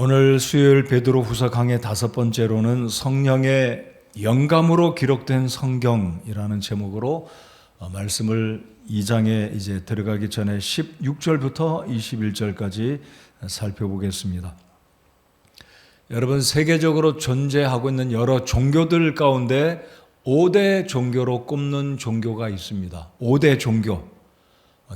오늘 수요일 베드로후서 강의 5번째로는 성령의 영감으로 기록된 성경이라는 제목으로 말씀을 2장에 이제 들어가기 전에 16절부터 21절까지 살펴보겠습니다. 여러분, 세계적으로 존재하고 있는 여러 종교들 가운데 5대 종교로 꼽는 종교가 있습니다. 5대 종교.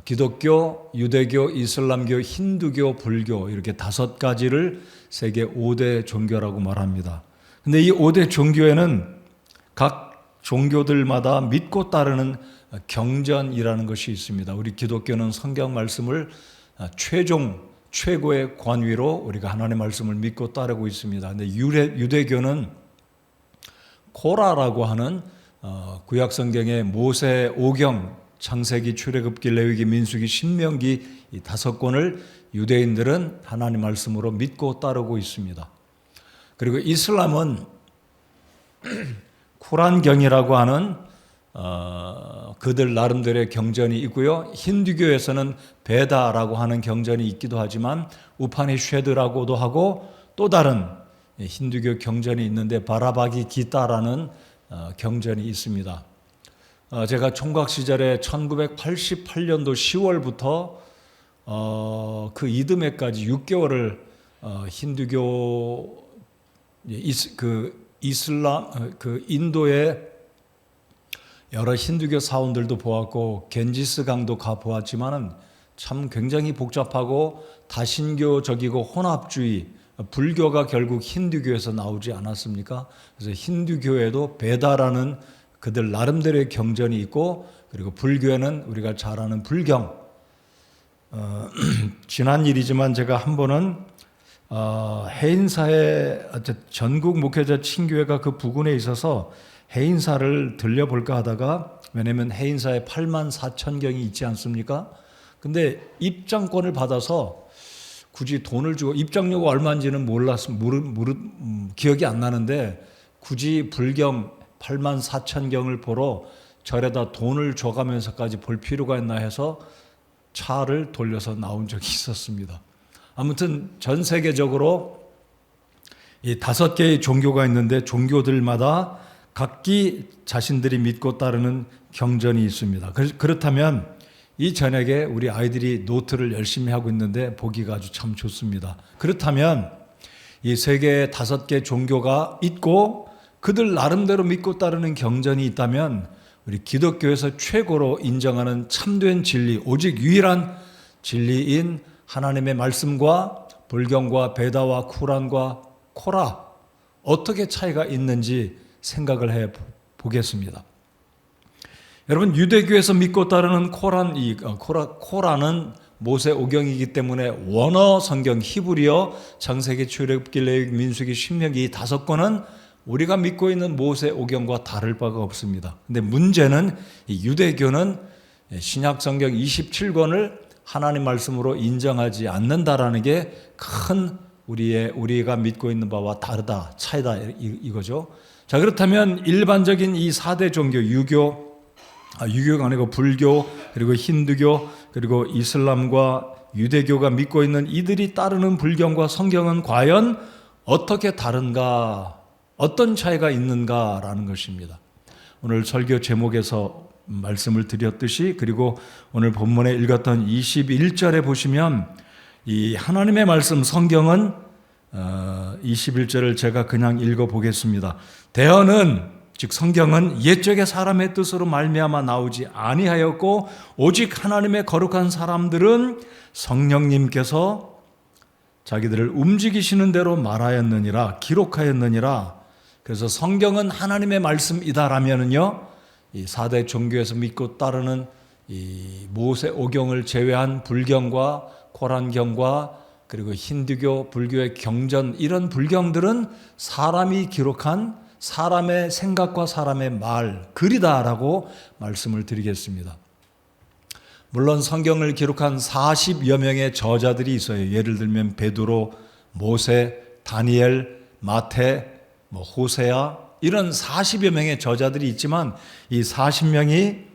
기독교, 유대교, 이슬람교, 힌두교, 불교 이렇게 5가지를 세계 5대 종교라고 말합니다. 근데 이 5대 종교에는 각 종교들마다 믿고 따르는 경전이라는 것이 있습니다. 우리 기독교는 성경 말씀을 최고의 권위로 우리가 하나님의 말씀을 믿고 따르고 있습니다. 근데 유대교는 코라라고 하는 구약 성경의 모세 오경, 창세기, 출애굽기, 레위기, 민수기, 신명기 이 5권을 유대인들은 하나님 말씀으로 믿고 따르고 있습니다. 그리고 이슬람은 쿠란경이라고 하는 그들 나름대로의 경전이 있고요. 힌두교에서는 베다라고 하는 경전이 있기도 하지만 우파니쉐드라고도 하고 또 다른 힌두교 경전이 있는데 바라바기 기타라는 경전이 있습니다. 제가 총각 시절에 1988년도 10월부터 그 이듬해까지 6개월을 힌두교 인도의 여러 힌두교 사원들도 보았고 겐지스 강도 가 보았지만은 참 굉장히 복잡하고 다신교적이고 혼합주의, 불교가 결국 힌두교에서 나오지 않았습니까? 그래서 힌두교에도 베다라는 그들 나름대로의 경전이 있고, 그리고 불교에는 우리가 잘 아는 불경. 지난 일이지만 제가 한 번은 해인사에 전국 목회자 친교회가 그 부근에 있어서 해인사를 들려볼까 하다가, 왜냐하면 해인사에 84,000경이 있지 않습니까? 근데 입장권을 받아서 굳이 돈을 주고, 입장료가 얼마인지는 기억이 안 나는데 굳이 불경 84,000경을 보러 절에다 돈을 줘가면서까지 볼 필요가 있나 해서 차를 돌려서 나온 적이 있었습니다. 아무튼 전 세계적으로 이 5개의 종교가 있는데 종교들마다 각기 자신들이 믿고 따르는 경전이 있습니다. 그렇다면 이 저녁에 우리 아이들이 노트를 열심히 하고 있는데 보기가 아주 참 좋습니다. 그렇다면 이 세계 5개 종교가 있고 그들 나름대로 믿고 따르는 경전이 있다면 우리 기독교에서 최고로 인정하는 참된 진리, 오직 유일한 진리인 하나님의 말씀과 불경과 베다와 쿠란과 코라, 어떻게 차이가 있는지 생각을 해 보겠습니다. 여러분, 유대교에서 믿고 따르는 코라는 모세 오경이기 때문에 원어 성경, 히브리어, 창세기, 출애굽기, 레위기, 민수기, 신명기 이 5권은 우리가 믿고 있는 모세 오경과 다를 바가 없습니다. 근데 문제는 이 유대교는 신약 성경 27권을 하나님 말씀으로 인정하지 않는다라는 게 큰 우리가 믿고 있는 바와 다르다, 차이다 이거죠. 자, 그렇다면 일반적인 이 4대 종교, 유교가 아니고 불교, 그리고 힌두교, 그리고 이슬람과 유대교가 믿고 있는 이들이 따르는 불경과 성경은 과연 어떻게 다른가? 어떤 차이가 있는가라는 것입니다. 오늘 설교 제목에서 말씀을 드렸듯이, 그리고 오늘 본문에 읽었던 21절에 보시면 이 하나님의 말씀 성경은 21절을 제가 그냥 읽어보겠습니다. 대언은, 즉 성경은 옛적의 사람의 뜻으로 말미암아 나오지 아니하였고 오직 하나님의 거룩한 사람들은 성령님께서 자기들을 움직이시는 대로 말하였느니라, 기록하였느니라. 그래서 성경은 하나님의 말씀이다라면은요, 이 4대 종교에서 믿고 따르는 이 모세 오경을 제외한 불경과 코란경과 그리고 힌두교, 불교의 경전, 이런 불경들은 사람이 기록한 사람의 생각과 사람의 말, 글이다라고 말씀을 드리겠습니다. 물론 성경을 기록한 40여 명의 저자들이 있어요. 예를 들면 베드로, 모세, 다니엘, 마태, 호세아, 이런 40여 명의 저자들이 있지만 이 40명이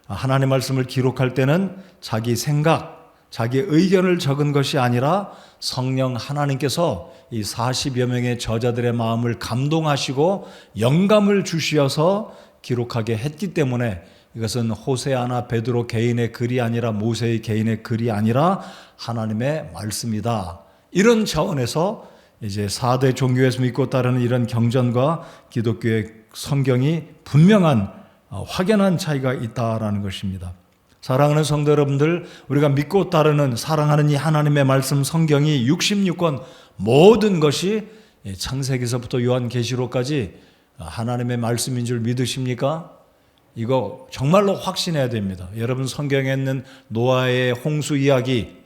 하나님의 말씀을 기록할 때는 자기 생각, 자기 의견을 적은 것이 아니라 성령 하나님께서 이 40여 명의 저자들의 마음을 감동하시고 영감을 주시어서 기록하게 했기 때문에 이것은 호세아나 베드로 개인의 글이 아니라 모세의 개인의 글이 아니라 하나님의 말씀이다. 이런 차원에서 이제 4대 종교에서 믿고 따르는 이런 경전과 기독교의 성경이 분명한 확연한 차이가 있다라는 것입니다. 사랑하는 성도 여러분들, 우리가 믿고 따르는 사랑하는 이 하나님의 말씀 성경이 66권 모든 것이 창세기서부터 요한계시록까지 하나님의 말씀인 줄 믿으십니까? 이거 정말로 확신해야 됩니다. 여러분 성경에 있는 노아의 홍수 이야기,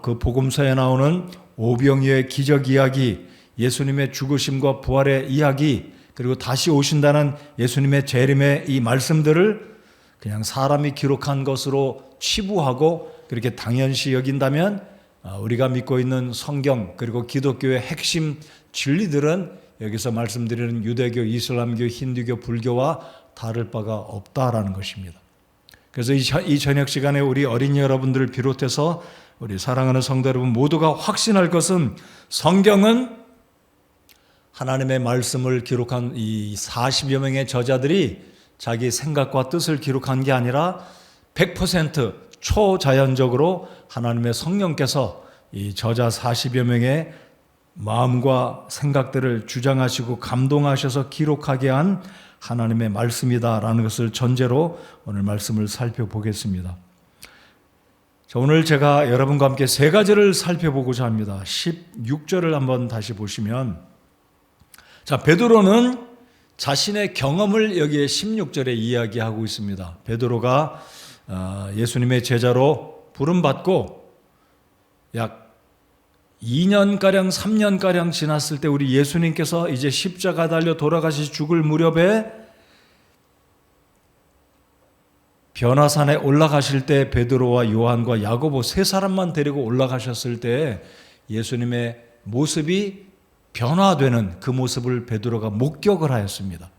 그 복음서에 나오는 오병이어의 기적 이야기, 예수님의 죽으심과 부활의 이야기, 그리고 다시 오신다는 예수님의 재림의 이 말씀들을 그냥 사람이 기록한 것으로 치부하고 그렇게 당연시 여긴다면 우리가 믿고 있는 성경 그리고 기독교의 핵심 진리들은 여기서 말씀드리는 유대교, 이슬람교, 힌두교, 불교와 다를 바가 없다라는 것입니다. 그래서 이 저녁 시간에 우리 어린이 여러분들을 비롯해서 우리 사랑하는 성도 여러분 모두가 확신할 것은 성경은 하나님의 말씀을 기록한 이 40여 명의 저자들이 자기 생각과 뜻을 기록한 게 아니라 100% 초자연적으로 하나님의 성령께서 이 저자 40여 명의 마음과 생각들을 주장하시고 감동하셔서 기록하게 한 하나님의 말씀이다라는 것을 전제로 오늘 말씀을 살펴보겠습니다. 자, 오늘 제가 여러분과 함께 세 가지를 살펴보고자 합니다. 16절을 한번 다시 보시면, 자, 베드로는 자신의 경험을 여기에 16절에 이야기하고 있습니다. 베드로가 예수님의 제자로 부름받고 약 2년가량 3년가량 지났을 때 우리 예수님께서 이제 십자가 달려 돌아가시 죽을 무렵에 변화산에 올라가실 때 베드로와 요한과 야고보 세 사람만 데리고 올라가셨을 때 예수님의 모습이 변화되는 그 모습을 베드로가 목격을 하였습니다.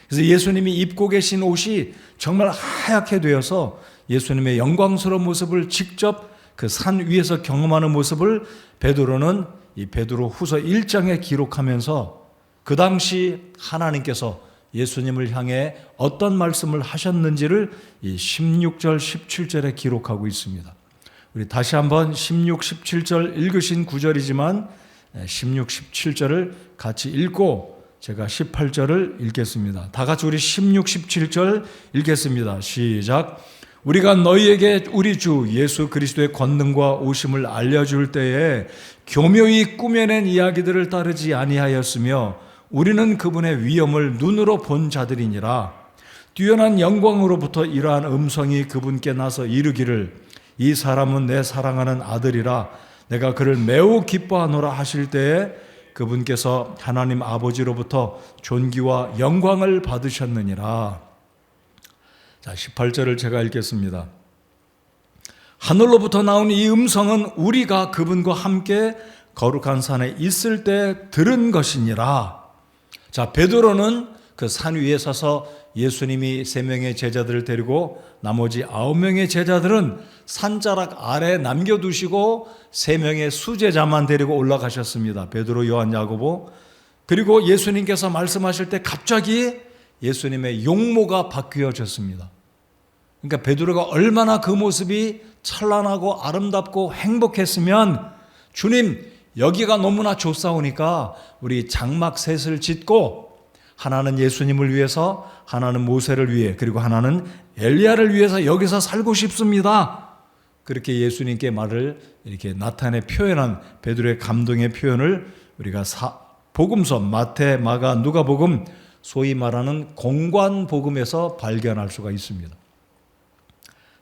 그래서 예수님이 입고 계신 옷이 정말 하얗게 되어서 예수님의 영광스러운 모습을 직접 그 산 위에서 경험하는 모습을 베드로는 이 베드로 후서 1장에 기록하면서 그 당시 하나님께서 예수님을 향해 어떤 말씀을 하셨는지를 이 16절, 17절에 기록하고 있습니다. 우리 다시 한번 16, 17절 읽으신 구절이지만 16, 17절을 같이 읽고 제가 18절을 읽겠습니다. 다 같이 우리 16, 17절 읽겠습니다. 시작. 우리가 너희에게 우리 주 예수 그리스도의 권능과 오심을 알려줄 때에 교묘히 꾸며낸 이야기들을 따르지 아니하였으며 우리는 그분의 위엄을 눈으로 본 자들이니라. 뛰어난 영광으로부터 이러한 음성이 그분께 나서 이르기를 이 사람은 내 사랑하는 아들이라 내가 그를 매우 기뻐하노라 하실 때에 그분께서 하나님 아버지로부터 존귀와 영광을 받으셨느니라. 자, 18절을 제가 읽겠습니다. 하늘로부터 나온 이 음성은 우리가 그분과 함께 거룩한 산에 있을 때 들은 것이니라. 자, 베드로는 그 산 위에 서서 예수님이 3명의 제자들을 데리고 나머지 9명의 제자들은 산자락 아래 남겨두시고 3명의 수제자만 데리고 올라가셨습니다. 베드로, 요한, 야고보. 그리고 예수님께서 말씀하실 때 갑자기 예수님의 용모가 바뀌어졌습니다. 그러니까 베드로가 얼마나 그 모습이 찬란하고 아름답고 행복했으면 주님 여기가 너무나 좋사오니까 우리 장막 셋을 짓고 하나는 예수님을 위해서, 하나는 모세를 위해, 그리고 하나는 엘리야를 위해서 여기서 살고 싶습니다. 그렇게 예수님께 말을 이렇게 나타내 표현한 베드로의 감동의 표현을 우리가 복음서 마태, 마가, 누가복음 소위 말하는 공관복음에서 발견할 수가 있습니다.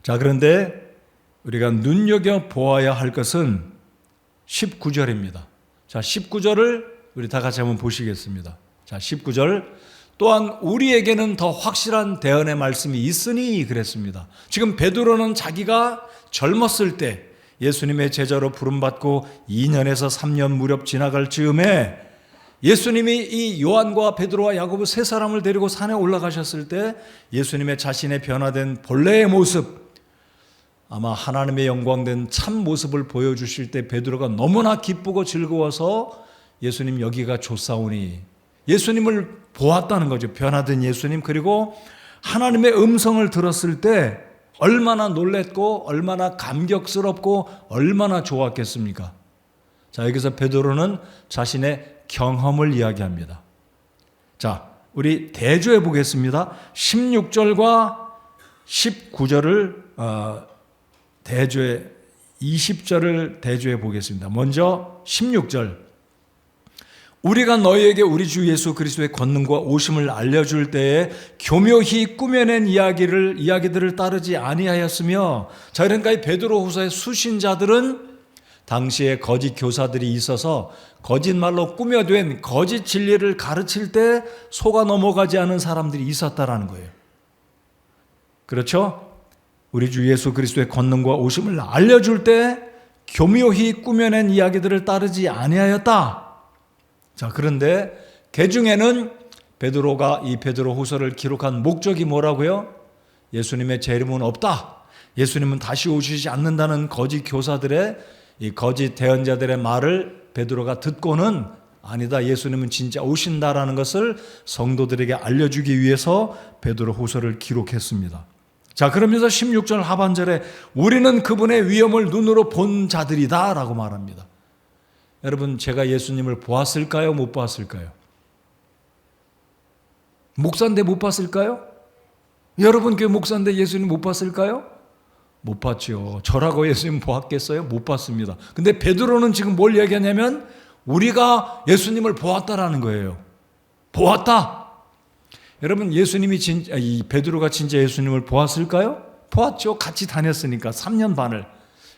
자, 그런데 우리가 눈여겨보아야 할 것은 19절입니다. 자, 19절을 우리 다 같이 한번 보시겠습니다. 자, 19절. 또한 우리에게는 더 확실한 대언의 말씀이 있으니 그랬습니다. 지금 베드로는 자기가 젊었을 때 예수님의 제자로 부름받고 2년에서 3년 무렵 지나갈 즈음에 예수님이 이 요한과 베드로와 야고보 세 사람을 데리고 산에 올라가셨을 때 예수님의 자신의 변화된 본래의 모습, 아마 하나님의 영광된 참 모습을 보여주실 때 베드로가 너무나 기쁘고 즐거워서 예수님 여기가 좋사오니, 예수님을 보았다는 거죠. 변화된 예수님. 그리고 하나님의 음성을 들었을 때 얼마나 놀랬고 얼마나 감격스럽고 얼마나 좋았겠습니까? 자, 여기서 베드로는 자신의 경험을 이야기합니다. 자, 우리 대조해 보겠습니다. 16절과 19절을 대조해 20절을 대조해 보겠습니다. 먼저 16절. 우리가 너희에게 우리 주 예수 그리스도의 권능과 오심을 알려줄 때에 교묘히 꾸며낸 이야기들을 따르지 아니하였으며, 자, 그러니까 이 베드로후서의 수신자들은 당시에 거짓 교사들이 있어서 거짓말로 꾸며된 거짓 진리를 가르칠 때 속아 넘어가지 않은 사람들이 있었다라는 거예요. 그렇죠? 우리 주 예수 그리스도의 권능과 오심을 알려줄 때 교묘히 꾸며낸 이야기들을 따르지 아니하였다. 자, 그런데 그 중에는 베드로가 이 베드로후서를 기록한 목적이 뭐라고요? 예수님의 재림은 없다, 예수님은 다시 오시지 않는다는 거짓 교사들의, 이 거짓 대언자들의 말을 베드로가 듣고는 아니다, 예수님은 진짜 오신다라는 것을 성도들에게 알려주기 위해서 베드로후서를 기록했습니다. 자, 그러면서 16절 하반절에 우리는 그분의 위엄을 눈으로 본 자들이다 라고 말합니다. 여러분, 제가 예수님을 보았을까요? 못 보았을까요? 목사인데 못 봤을까요? 여러분 교회 목사인데 예수님 못 봤을까요? 못 봤죠. 저라고 예수님 보았겠어요? 못 봤습니다. 근데 베드로는 지금 뭘 얘기하냐면 우리가 예수님을 보았다라는 거예요. 보았다. 여러분, 이 베드로가 진짜 예수님을 보았을까요? 보았죠. 같이 다녔으니까 3년 반을.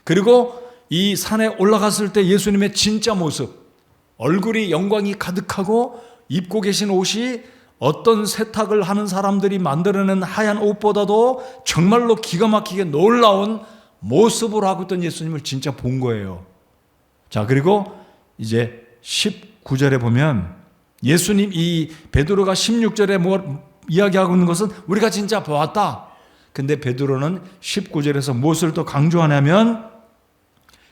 그리고 이 산에 올라갔을 때 예수님의 진짜 모습, 얼굴이 영광이 가득하고 입고 계신 옷이 어떤 세탁을 하는 사람들이 만들어낸 하얀 옷보다도 정말로 기가 막히게 놀라운 모습으로 하고 있던 예수님을 진짜 본 거예요. 자, 그리고 이제 19절에 보면 예수님, 이 베드로가 16절에 뭐 이야기하고 있는 것은 우리가 진짜 보았다. 근데 베드로는 19절에서 무엇을 더 강조하냐면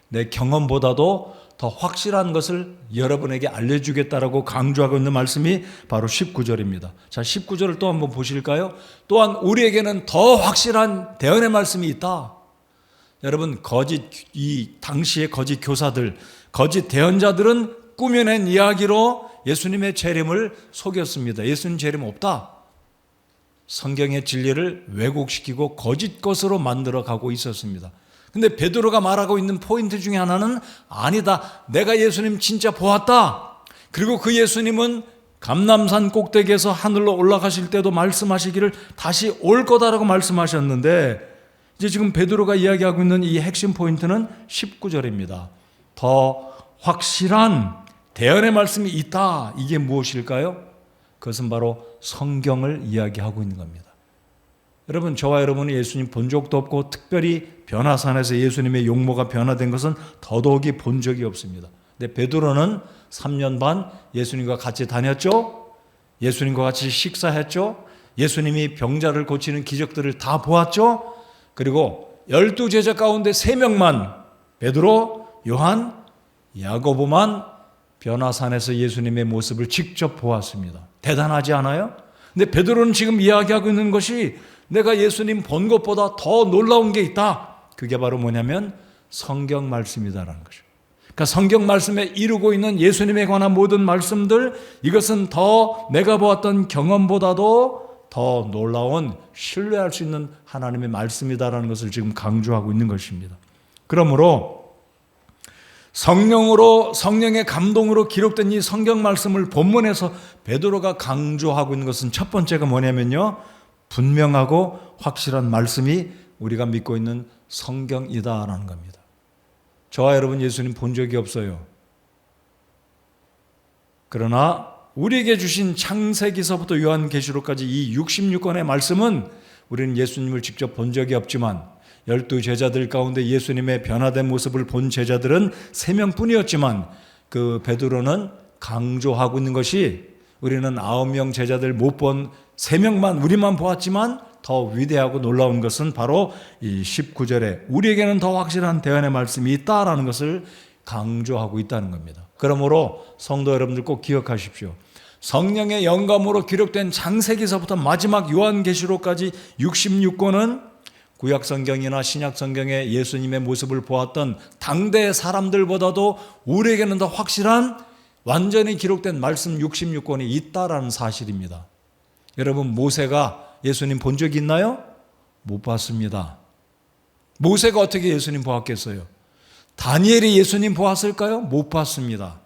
내 경험보다도 더 확실한 것을 여러분에게 알려주겠다라고 강조하고 있는 말씀이 바로 19절입니다. 자, 19절을 또 한번 보실까요? 또한 우리에게는 더 확실한 대언의 말씀이 있다. 여러분, 이 당시의 거짓 교사들, 거짓 대언자들은 꾸며낸 이야기로 예수님의 재림을 속였습니다. 예수님 재림 없다. 성경의 진리를 왜곡시키고 거짓 것으로 만들어가고 있었습니다. 근데 베드로가 말하고 있는 포인트 중에 하나는 아니다, 내가 예수님 진짜 보았다. 그리고 그 예수님은 감람산 꼭대기에서 하늘로 올라가실 때도 말씀하시기를 다시 올 거다라고 말씀하셨는데, 이제 지금 베드로가 이야기하고 있는 이 핵심 포인트는 19절입니다. 더 확실한 대언의 말씀이 있다. 이게 무엇일까요? 그것은 바로 성경을 이야기하고 있는 겁니다. 여러분, 저와 여러분이 예수님 본 적도 없고 특별히 변화산에서 예수님의 용모가 변화된 것은 더더욱이 본 적이 없습니다. 근데 베드로는 3년 반 예수님과 같이 다녔죠. 예수님과 같이 식사했죠. 예수님이 병자를 고치는 기적들을 다 보았죠. 그리고 12제자 가운데 3명만, 베드로, 요한, 야고보만 변화산에서 예수님의 모습을 직접 보았습니다. 대단하지 않아요? 근데 베드로는 지금 이야기하고 있는 것이 내가 예수님 본 것보다 더 놀라운 게 있다. 그게 바로 뭐냐면 성경 말씀이다라는 거죠. 그러니까 성경 말씀에 이루고 있는 예수님에 관한 모든 말씀들, 이것은 더 내가 보았던 경험보다도 더 놀라운, 신뢰할 수 있는 하나님의 말씀이다라는 것을 지금 강조하고 있는 것입니다. 그러므로 성령의 감동으로 기록된 이 성경 말씀을 본문에서 베드로가 강조하고 있는 것은 첫 번째가 뭐냐면요, 분명하고 확실한 말씀이 우리가 믿고 있는 성경이다라는 겁니다. 저와 여러분 예수님 본 적이 없어요. 그러나 우리에게 주신 창세기서부터 요한계시록까지 이 66권의 말씀은 우리는 예수님을 직접 본 적이 없지만 12제자들 가운데 예수님의 변화된 모습을 본 제자들은 3명뿐이었지만 그 베드로는 강조하고 있는 것이 우리는 9명 제자들 못 본 3명만, 우리만 보았지만 더 위대하고 놀라운 것은 바로 이 19절에 우리에게는 더 확실한 대언의 말씀이 있다라는 것을 강조하고 있다는 겁니다. 그러므로 성도 여러분들 꼭 기억하십시오. 성령의 영감으로 기록된 창세기서부터 마지막 요한계시록까지 66권은 구약성경이나 신약성경에 예수님의 모습을 보았던 당대 사람들보다도 우리에게는 더 확실한 완전히 기록된 말씀 66권이 있다라는 사실입니다. 여러분, 모세가 예수님 본 적이 있나요? 못 봤습니다. 모세가 어떻게 예수님 보았겠어요? 다니엘이 예수님 보았을까요? 못 봤습니다.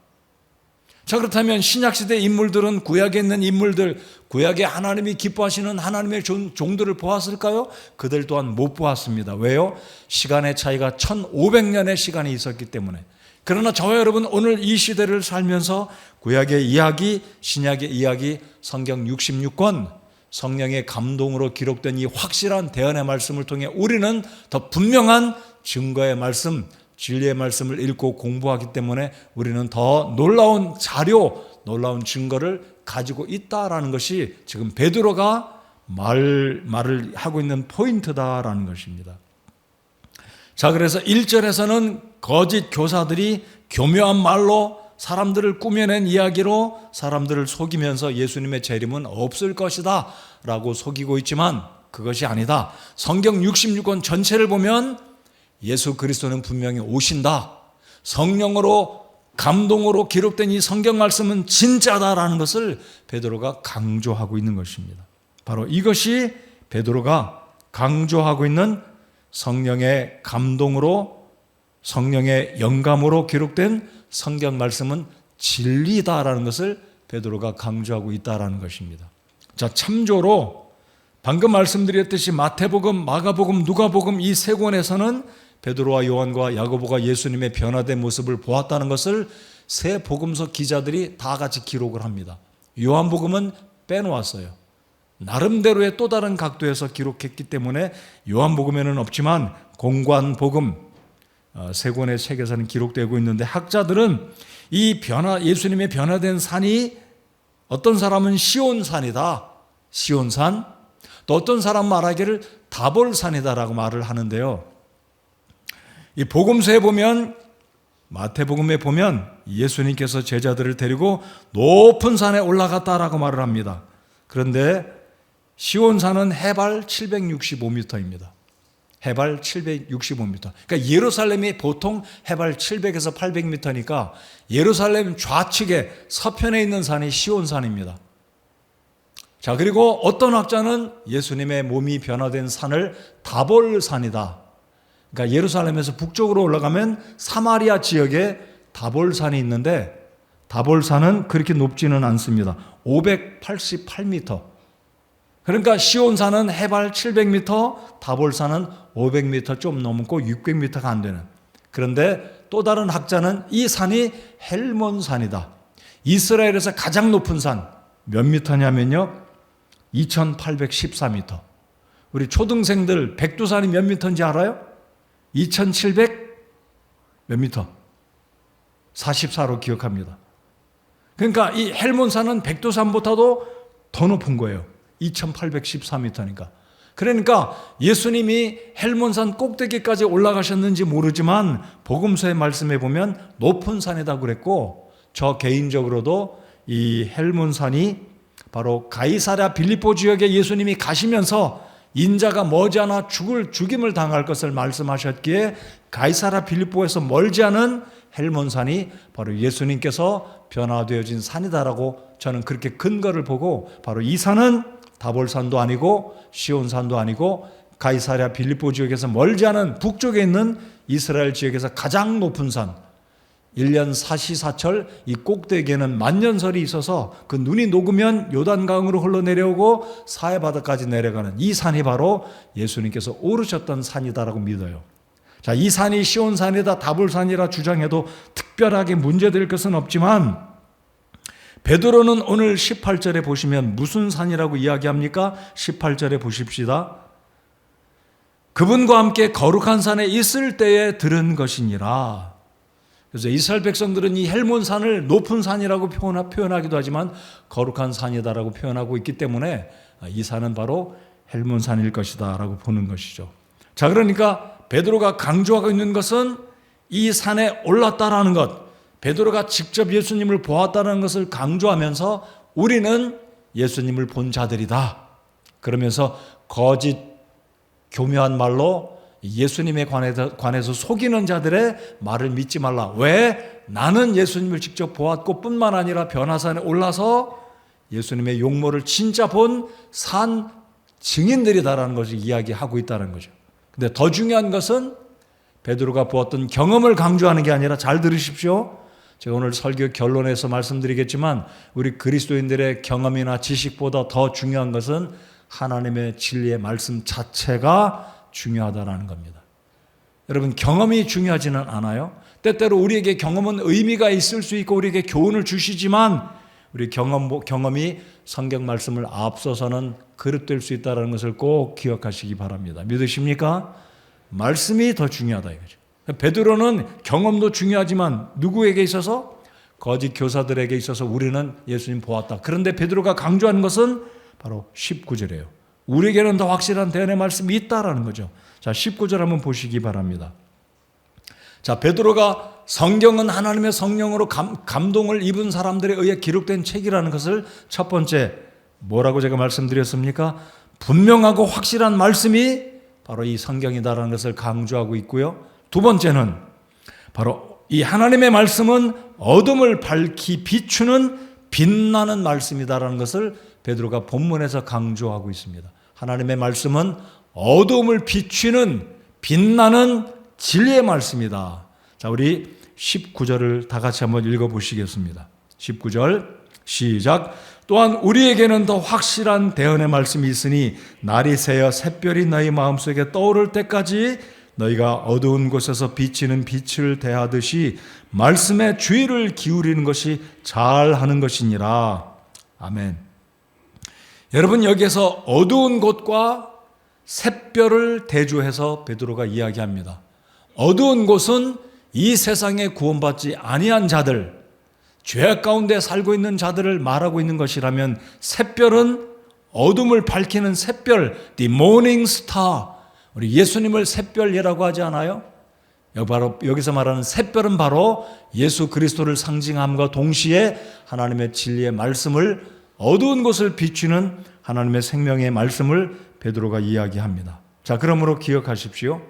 자, 그렇다면 신약시대 인물들은 구약에 있는 인물들, 구약에 하나님이 기뻐하시는 하나님의 종들을 보았을까요? 그들 또한 못 보았습니다. 왜요? 시간의 차이가 1500년의 시간이 있었기 때문에. 그러나 저와 여러분, 오늘 이 시대를 살면서 구약의 이야기, 신약의 이야기, 성경 66권, 성령의 감동으로 기록된 이 확실한 대언의 말씀을 통해 우리는 더 분명한 증거의 말씀, 진리의 말씀을 읽고 공부하기 때문에 우리는 더 놀라운 자료, 놀라운 증거를 가지고 있다라는 것이 지금 베드로가 말을 하고 있는 포인트다라는 것입니다. 자, 그래서 1절에서는 거짓 교사들이 교묘한 말로 사람들을 꾸며낸 이야기로 사람들을 속이면서 예수님의 재림은 없을 것이다 라고 속이고 있지만 그것이 아니다. 성경 66권 전체를 보면 예수 그리스도는 분명히 오신다. 성령으로 감동으로 기록된 이 성경 말씀은 진짜다라는 것을 베드로가 강조하고 있는 것입니다. 바로 이것이 베드로가 강조하고 있는 성령의 감동으로 성령의 영감으로 기록된 성경 말씀은 진리다라는 것을 베드로가 강조하고 있다라는 것입니다. 자, 참조로 방금 말씀드렸듯이 마태복음, 마가복음, 누가복음 이 세 권에서는 베드로와 요한과 야고보가 예수님의 변화된 모습을 보았다는 것을 세 복음서 기자들이 다 같이 기록을 합니다. 요한복음은 빼놓았어요. 나름대로의 또 다른 각도에서 기록했기 때문에 요한복음에는 없지만 공관복음 세 권의 책에서는 기록되고 있는데 학자들은 이 예수님의 변화된 산이 어떤 사람은 시온산이다. 시온산. 또 어떤 사람 말하기를 다볼산이다라고 말을 하는데요. 이 복음서에 보면 마태복음에 보면 예수님께서 제자들을 데리고 높은 산에 올라갔다라고 말을 합니다. 그런데 시온산은 해발 765m입니다. 해발 765m. 그러니까 예루살렘이 보통 해발 700에서 800m니까 예루살렘 좌측에 서편에 있는 산이 시온산입니다. 자, 그리고 어떤 학자는 예수님의 몸이 변화된 산을 다볼산이다. 그러니까 예루살렘에서 북쪽으로 올라가면 사마리아 지역에 다볼산이 있는데 다볼산은 그렇게 높지는 않습니다. 588m. 그러니까 시온산은 해발 700m, 다볼산은 500m 좀 넘고 600m가 안 되는. 그런데 또 다른 학자는 이 산이 헬몬산이다. 이스라엘에서 가장 높은 산 몇 미터냐면요. 2814m. 우리 초등생들 백두산이 몇 미터인지 알아요? 2700 몇 미터? 44로 기억합니다. 그러니까 이 헬몬산은 백두산보다도 더 높은 거예요. 2814m니까. 그러니까 예수님이 헬몬산 꼭대기까지 올라가셨는지 모르지만 복음서의 말씀에 보면 높은 산이다 그랬고, 저 개인적으로도 이 헬몬산이 바로 가이사랴 빌립보 지역에 예수님이 가시면서 인자가 머지않아 죽임을 당할 것을 말씀하셨기에 가이사랴 빌립보에서 멀지 않은 헬몬산이 바로 예수님께서 변화되어진 산이다라고 저는 그렇게 근거를 보고, 바로 이 산은 다볼산도 아니고 시온산도 아니고 가이사랴 빌립보 지역에서 멀지 않은 북쪽에 있는 이스라엘 지역에서 가장 높은 산, 1년 사시사철 이 꼭대기에는 만년설이 있어서 그 눈이 녹으면 요단강으로 흘러내려오고 사해바다까지 내려가는 이 산이 바로 예수님께서 오르셨던 산이다라고 믿어요. 자, 이 산이 시온산이다 다볼산이라 주장해도 특별하게 문제될 것은 없지만, 베드로는 오늘 18절에 보시면 무슨 산이라고 이야기합니까? 18절에 보십시다. 그분과 함께 거룩한 산에 있을 때에 들은 것이니라. 그래서 이스라엘 백성들은 이 헬몬산을 높은 산이라고 표현하기도 하지만 거룩한 산이다라고 표현하고 있기 때문에 이 산은 바로 헬몬산일 것이다 라고 보는 것이죠. 자, 그러니까 베드로가 강조하고 있는 것은 이 산에 올랐다라는 것, 베드로가 직접 예수님을 보았다는 것을 강조하면서 우리는 예수님을 본 자들이다. 그러면서 거짓 교묘한 말로 예수님에 관해서 속이는 자들의 말을 믿지 말라. 왜? 나는 예수님을 직접 보았고 뿐만 아니라 변화산에 올라서 예수님의 용모를 진짜 본 산 증인들이다라는 것을 이야기하고 있다는 거죠. 근데 더 중요한 것은 베드로가 보았던 경험을 강조하는 게 아니라, 잘 들으십시오. 제가 오늘 설교 결론에서 말씀드리겠지만 우리 그리스도인들의 경험이나 지식보다 더 중요한 것은 하나님의 진리의 말씀 자체가 중요하다는 겁니다. 여러분, 경험이 중요하지는 않아요. 때때로 우리에게 경험은 의미가 있을 수 있고 우리에게 교훈을 주시지만 우리 경험이 성경 말씀을 앞서서는 그릇될 수 있다는 것을 꼭 기억하시기 바랍니다. 믿으십니까? 말씀이 더 중요하다 이거죠. 베드로는 경험도 중요하지만 누구에게 있어서? 거짓 교사들에게 있어서 우리는 예수님 보았다. 그런데 베드로가 강조하는 것은 바로 19절이에요. 우리에게는 더 확실한 대언의 말씀이 있다라는 거죠. 자, 19절 한번 보시기 바랍니다. 자, 베드로가 성경은 하나님의 성령으로 감동을 입은 사람들에 의해 기록된 책이라는 것을 첫 번째 뭐라고 제가 말씀드렸습니까? 분명하고 확실한 말씀이 바로 이 성경이다라는 것을 강조하고 있고요. 두 번째는 바로 이 하나님의 말씀은 어둠을 밝히 비추는 빛나는 말씀이다라는 것을 베드로가 본문에서 강조하고 있습니다. 하나님의 말씀은 어둠을 비추는 빛나는 진리의 말씀이다. 자, 우리 19절을 다 같이 한번 읽어보시겠습니다. 19절 시작. 또한 우리에게는 더 확실한 대언의 말씀이 있으니 날이 새어 샛별이 너희 마음속에 떠오를 때까지 너희가 어두운 곳에서 비치는 빛을 대하듯이 말씀에 주의를 기울이는 것이 잘하는 것이니라. 아멘. 여러분, 여기에서 어두운 곳과 샛별을 대조해서 베드로가 이야기합니다. 어두운 곳은 이 세상에 구원받지 아니한 자들, 죄악 가운데 살고 있는 자들을 말하고 있는 것이라면, 샛별은 어둠을 밝히는 샛별, the morning star. 우리 예수님을 샛별이라고 하지 않아요? 여기서 말하는 샛별은 바로 예수 그리스도를 상징함과 동시에 하나님의 진리의 말씀을, 어두운 곳을 비추는 하나님의 생명의 말씀을 베드로가 이야기합니다. 자, 그러므로 기억하십시오.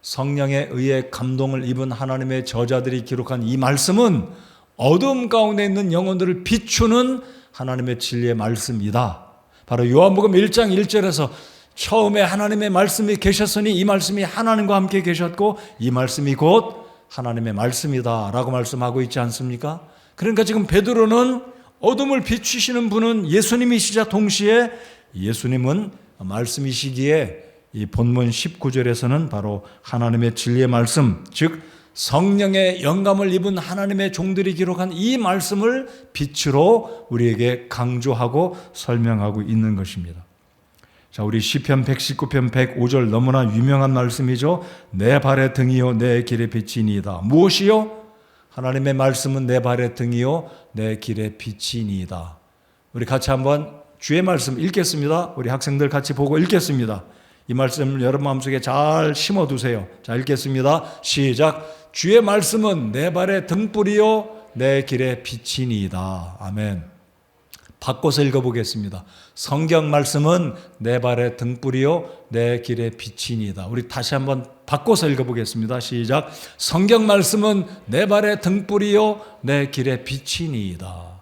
성령에 의해 감동을 입은 하나님의 저자들이 기록한 이 말씀은 어둠 가운데 있는 영혼들을 비추는 하나님의 진리의 말씀이다. 바로 요한복음 1장 1절에서 처음에 하나님의 말씀이 계셨으니 이 말씀이 하나님과 함께 계셨고 이 말씀이 곧 하나님의 말씀이다 라고 말씀하고 있지 않습니까? 그러니까 지금 베드로는 어둠을 비추시는 분은 예수님이시자 동시에 예수님은 말씀이시기에 이 본문 19절에서는 바로 하나님의 진리의 말씀, 즉 성령의 영감을 입은 하나님의 종들이 기록한 이 말씀을 빛으로 우리에게 강조하고 설명하고 있는 것입니다. 자, 우리 시편 119편 105절 너무나 유명한 말씀이죠. 내 발의 등이요 내 길의 빛이니이다. 무엇이요? 하나님의 말씀은 내 발의 등이요 내 길의 빛이니이다. 우리 같이 한번 주의 말씀 읽겠습니다. 우리 학생들 같이 보고 읽겠습니다. 이 말씀을 여러분 마음속에 잘 심어두세요. 자, 읽겠습니다. 시작. 주의 말씀은 내 발의 등불이요 내 길의 빛이니이다. 아멘. 바꿔서 읽어보겠습니다. 성경 말씀은 내 발의 등불이요 내 길의 빛이니이다. 우리 다시 한번 바꿔서 읽어보겠습니다. 시작. 성경 말씀은 내 발의 등불이요 내 길의 빛이니이다.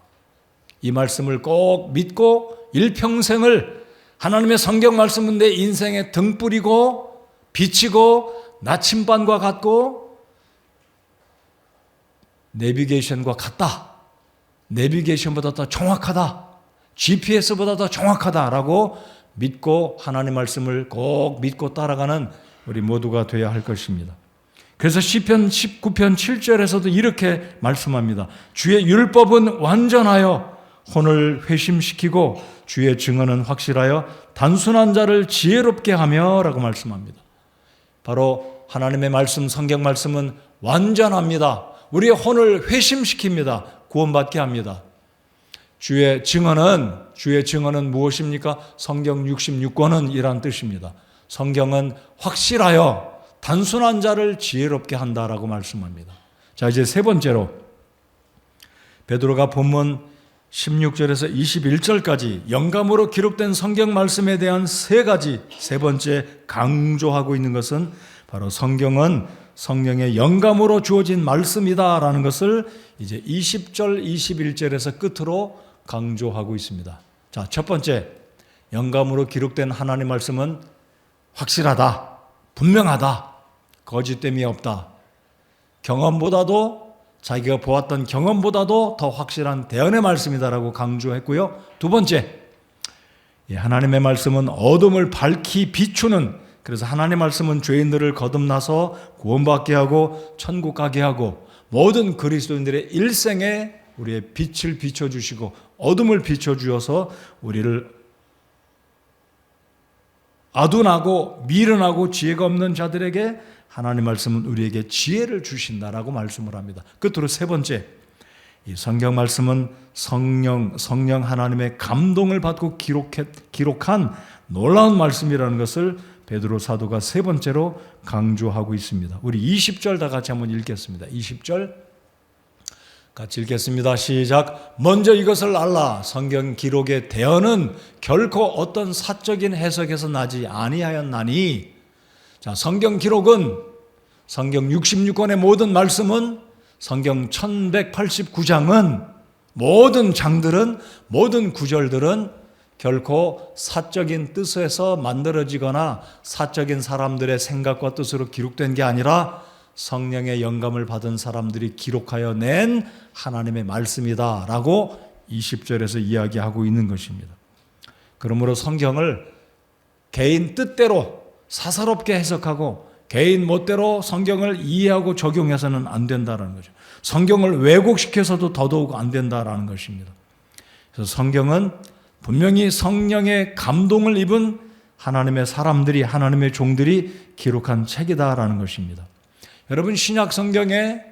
이 말씀을 꼭 믿고 일평생을 하나님의 성경 말씀은 내 인생의 등불이고 빛이고 나침반과 같고 내비게이션과 같다. 내비게이션보다 더 정확하다. GPS보다 더 정확하다라고 믿고 하나님의 말씀을 꼭 믿고 따라가는 우리 모두가 되어야 할 것입니다. 그래서 시편 19편 7절에서도 이렇게 말씀합니다. 주의 율법은 완전하여 혼을 회심시키고 주의 증언은 확실하여 단순한 자를 지혜롭게 하며 라고 말씀합니다. 바로 하나님의 말씀, 성경 말씀은 완전합니다. 우리의 혼을 회심시킵니다. 구원받게 합니다. 주의 증언은 무엇입니까? 성경 66권은 이란 뜻입니다. 성경은 확실하여 단순한 자를 지혜롭게 한다라고 말씀합니다. 자, 이제 세 번째로 베드로가 본문 16절에서 21절까지 영감으로 기록된 성경 말씀에 대한 세 번째 강조하고 있는 것은 바로 성경은 성령의 영감으로 주어진 말씀이다라는 것을 이제 20절, 21절에서 끝으로 강조하고 있습니다. 자, 첫 번째, 영감으로 기록된 하나님 말씀은 확실하다, 분명하다, 거짓됨이 없다. 자기가 보았던 경험보다도 더 확실한 대언의 말씀이다라고 강조했고요. 두 번째, 하나님의 말씀은 어둠을 밝히 비추는, 그래서 하나님의 말씀은 죄인들을 거듭나서 구원받게 하고 천국 가게 하고 모든 그리스도인들의 일생에 우리의 빛을 비춰주시고 어둠을 비춰주어서 우리를 아둔하고 미련하고 지혜가 없는 자들에게 하나님 말씀은 우리에게 지혜를 주신다라고 말씀을 합니다. 끝으로 세 번째, 이 성경 말씀은 성령 하나님의 감동을 받고 기록한 놀라운 말씀이라는 것을 베드로 사도가 세 번째로 강조하고 있습니다. 우리 20절 다 같이 한번 읽겠습니다. 20절 같이 읽겠습니다. 시작. 먼저 이것을 알라. 성경 기록의 대언은 결코 어떤 사적인 해석에서 나지 아니하였나니. 자, 성경 기록은 성경 66권의 모든 말씀은 성경 1189장은 모든 장들은 모든 구절들은 결코 사적인 뜻에서 만들어지거나 사적인 사람들의 생각과 뜻으로 기록된 게 아니라 성령의 영감을 받은 사람들이 기록하여 낸 하나님의 말씀이다라고 20절에서 이야기하고 있는 것입니다. 그러므로 성경을 개인 뜻대로 사사롭게 해석하고 개인 멋대로 성경을 이해하고 적용해서는 안 된다는 거죠. 성경을 왜곡시켜서도 더더욱 안 된다는 것입니다. 그래서 성경은 분명히 성령의 감동을 입은 하나님의 사람들이, 하나님의 종들이 기록한 책이다라는 것입니다. 여러분, 신약 성경에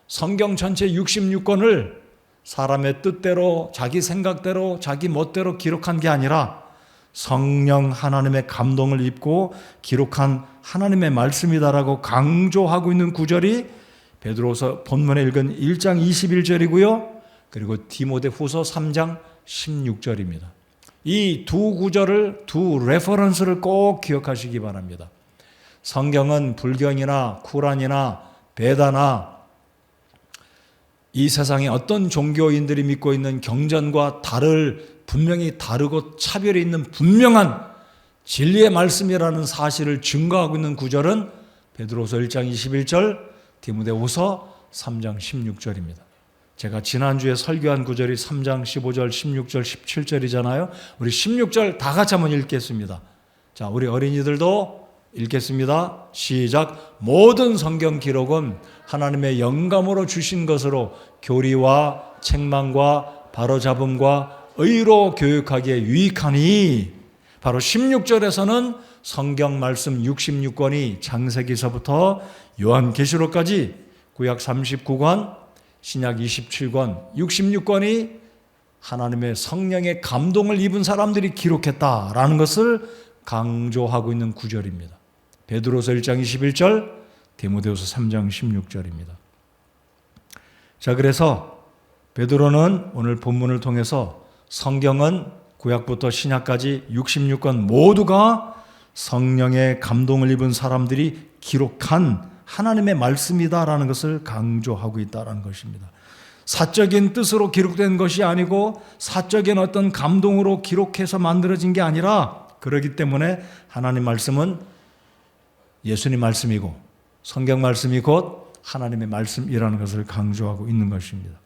성경 전체 66권을 사람의 뜻대로, 자기 생각대로, 자기 멋대로 기록한 게 아니라 성령 하나님의 감동을 입고 기록한 하나님의 말씀이다라고 강조하고 있는 구절이 베드로서 본문에 읽은 1장 21절이고요. 그리고 디모데후서 3장 16절입니다. 이 두 구절을, 두 레퍼런스를 꼭 기억하시기 바랍니다. 성경은 불경이나 쿠란이나 베다나 이 세상에 어떤 종교인들이 믿고 있는 경전과 분명히 다르고 차별이 있는 분명한 진리의 말씀이라는 사실을 증거하고 있는 구절은 베드로서 1장 21절, 디모데후서 3장 16절입니다. 제가 지난주에 설교한 구절이 3장 15절, 16절, 17절이잖아요. 우리 16절 다 같이 한번 읽겠습니다. 자, 우리 어린이들도 읽겠습니다. 시작. 모든 성경 기록은 하나님의 영감으로 주신 것으로 교리와 책망과 바로잡음과 의로 교육하기에 유익하니. 바로 16절에서는 성경 말씀 66권이 창세기서부터 요한계시록까지 구약 39권, 신약 27권, 66권이 하나님의 성령의 감동을 입은 사람들이 기록했다라는 것을 강조하고 있는 구절입니다. 베드로서 1장 21절, 디모데후서 3장 16절입니다. 자, 그래서 베드로는 오늘 본문을 통해서 성경은 구약부터 신약까지 66권 모두가 성령의 감동을 입은 사람들이 기록한 하나님의 말씀이다라는 것을 강조하고 있다는 것입니다. 사적인 뜻으로 기록된 것이 아니고 사적인 어떤 감동으로 기록해서 만들어진 게 아니라, 그렇기 때문에 하나님 말씀은 예수님 말씀이고 성경 말씀이 곧 하나님의 말씀이라는 것을 강조하고 있는 것입니다.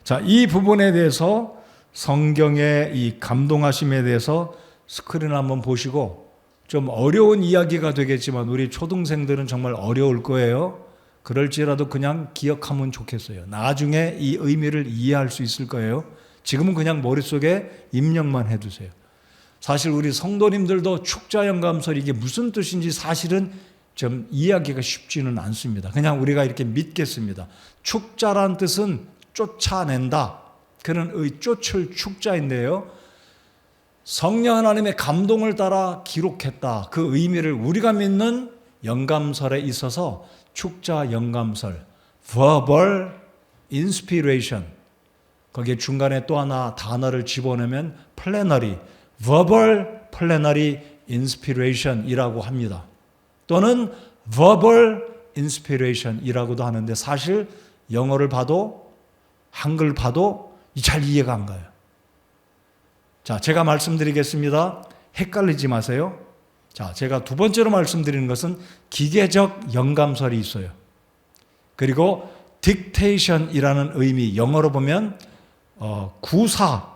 자, 이 부분에 대해서 성경의 이 감동하심에 대해서 스크린 한번 보시고, 좀 어려운 이야기가 되겠지만 우리 초등생들은 정말 어려울 거예요. 그럴지라도 그냥 기억하면 좋겠어요. 나중에 이 의미를 이해할 수 있을 거예요. 지금은 그냥 머릿속에 입력만 해두세요. 사실 우리 성도님들도 축자영감설 이게 무슨 뜻인지 사실은 좀 이해하기가 쉽지는 않습니다. 그냥 우리가 이렇게 믿겠습니다. 축자란 뜻은 쫓아낸다. 그런 쫓을 축자인데요. 성령 하나님의 감동을 따라 기록했다. 그 의미를 우리가 믿는 영감설에 있어서 축자 영감설, verbal inspiration, 거기에 중간에 또 하나 단어를 집어넣으면 plenary, verbal plenary inspiration이라고 합니다. 또는 verbal inspiration이라고도 하는데 사실 영어를 봐도 한글 봐도 잘 이해가 안 가요. 자, 제가 말씀드리겠습니다. 헷갈리지 마세요. 자, 제가 두 번째로 말씀드리는 것은 기계적 영감설이 있어요. 그리고 dictation이라는 의미, 영어로 보면 구사.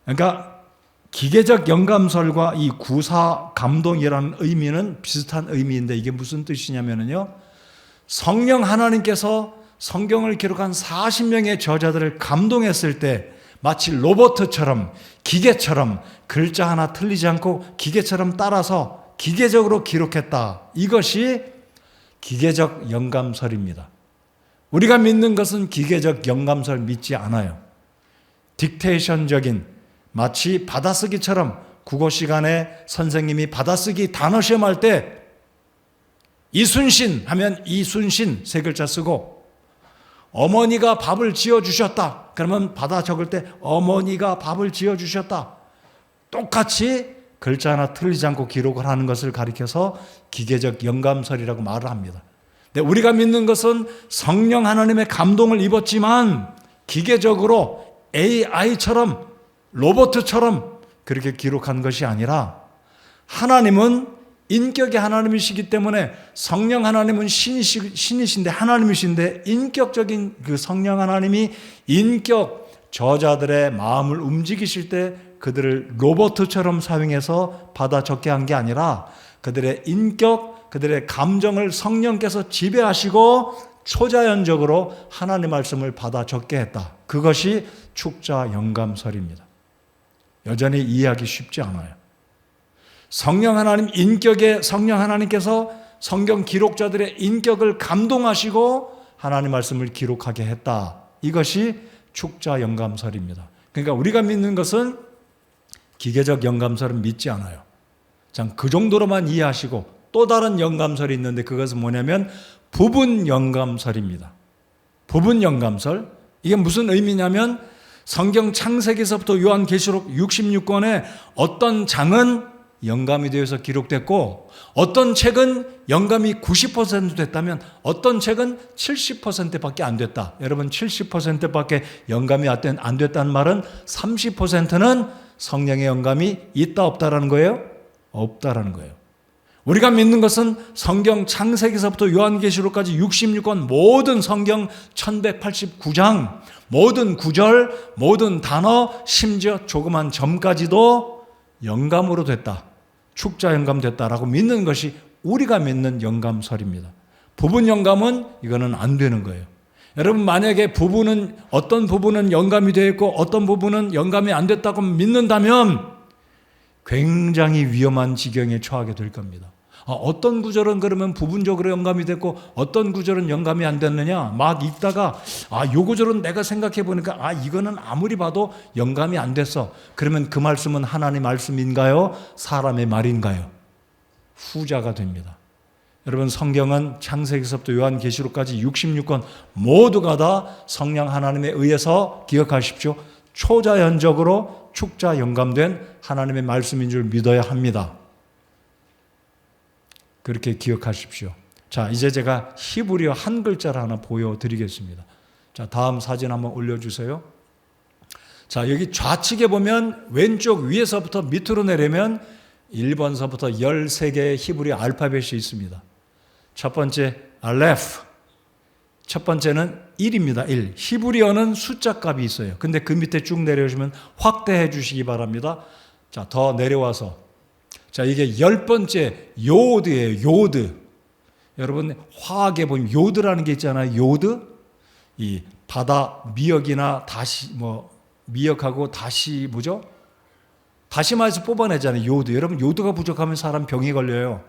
그러니까 기계적 영감설과 이 구사 감동이라는 의미는 비슷한 의미인데 이게 무슨 뜻이냐면요. 성령 하나님께서 성경을 기록한 40명의 저자들을 감동했을 때 마치 로봇처럼 기계처럼 글자 하나 틀리지 않고 기계처럼 따라서 기계적으로 기록했다. 이것이 기계적 영감설입니다. 우리가 믿는 것은 기계적 영감설 믿지 않아요. 딕테이션적인 마치 받아쓰기처럼 국어 시간에 선생님이 받아쓰기 단어 시험할 때 이순신 하면 이순신 세 글자 쓰고 어머니가 밥을 지어주셨다. 그러면 받아 적을 때 어머니가 밥을 지어주셨다. 똑같이 글자 하나 틀리지 않고 기록을 하는 것을 가리켜서 기계적 영감설이라고 말을 합니다. 근데 우리가 믿는 것은 성령 하나님의 감동을 입었지만 기계적으로 AI처럼 로봇처럼 그렇게 기록한 것이 아니라 하나님은 인격의 하나님이시기 때문에 성령 하나님은 신이신데 하나님이신데 인격적인 그 성령 하나님이 인격 저자들의 마음을 움직이실 때 그들을 로봇처럼 사용해서 받아 적게 한 게 아니라 그들의 인격, 그들의 감정을 성령께서 지배하시고 초자연적으로 하나님 말씀을 받아 적게 했다. 그것이 축자 영감설입니다. 여전히 이해하기 쉽지 않아요. 성령 하나님 인격의 성령 하나님께서 성경 기록자들의 인격을 감동하시고 하나님 말씀을 기록하게 했다. 이것이 축자 영감설입니다. 그러니까 우리가 믿는 것은 기계적 영감설은 믿지 않아요. 참 그 정도로만 이해하시고 또 다른 영감설이 있는데 그것은 뭐냐면 부분 영감설입니다. 부분 영감설. 이게 무슨 의미냐면 성경 창세기서부터 요한계시록 66권에 어떤 장은 영감이 되어서 기록됐고 어떤 책은 영감이 90% 됐다면 어떤 책은 70%밖에 안 됐다. 여러분 70%밖에 영감이 안 됐다는 말은 30%는 성령의 영감이 있다 없다라는 거예요? 없다라는 거예요. 우리가 믿는 것은 성경 창세기서부터 요한계시록까지 66권 모든 성경 1189장 모든 구절 모든 단어 심지어 조그만 점까지도 영감으로 됐다. 축자 영감 됐다라고 믿는 것이 우리가 믿는 영감설입니다. 부분 영감은 이거는 안 되는 거예요. 여러분 만약에 어떤 부분은 영감이 되어 있고 어떤 부분은 영감이 안 됐다고 믿는다면 굉장히 위험한 지경에 처하게 될 겁니다. 어떤 구절은 그러면 부분적으로 영감이 됐고 어떤 구절은 영감이 안 됐느냐 막 읽다가 요 구절은 내가 생각해 보니까 이거는 아무리 봐도 영감이 안 됐어. 그러면 그 말씀은 하나님 말씀인가요? 사람의 말인가요? 후자가 됩니다. 여러분 성경은 창세기서부터 요한계시록까지 66권 모두가 다 성령 하나님에 의해서 기억하십시오. 초자연적으로 축자 영감된 하나님의 말씀인 줄 믿어야 합니다. 그렇게 기억하십시오. 자, 이제 제가 히브리어 한 글자를 하나 보여드리겠습니다. 자, 다음 사진 한번 올려주세요. 자, 여기 좌측에 보면 왼쪽 위에서부터 밑으로 내려면 1번서부터 13개의 히브리 알파벳이 있습니다. 첫 번째 알레프, 첫 번째는 1입니다. 1. 히브리어는 숫자 값이 있어요. 근데 그 밑에 쭉 내려오시면 확대해 주시기 바랍니다. 자, 더 내려와서 자, 이게 10번째 요드예요. 요드. 여러분 화학에 보면 요드라는 게 있잖아요. 요드. 이 바다 미역이나 미역하고 뭐죠? 다시마에서 뽑아내잖아요. 요드. 여러분 요드가 부족하면 사람 병이 걸려요.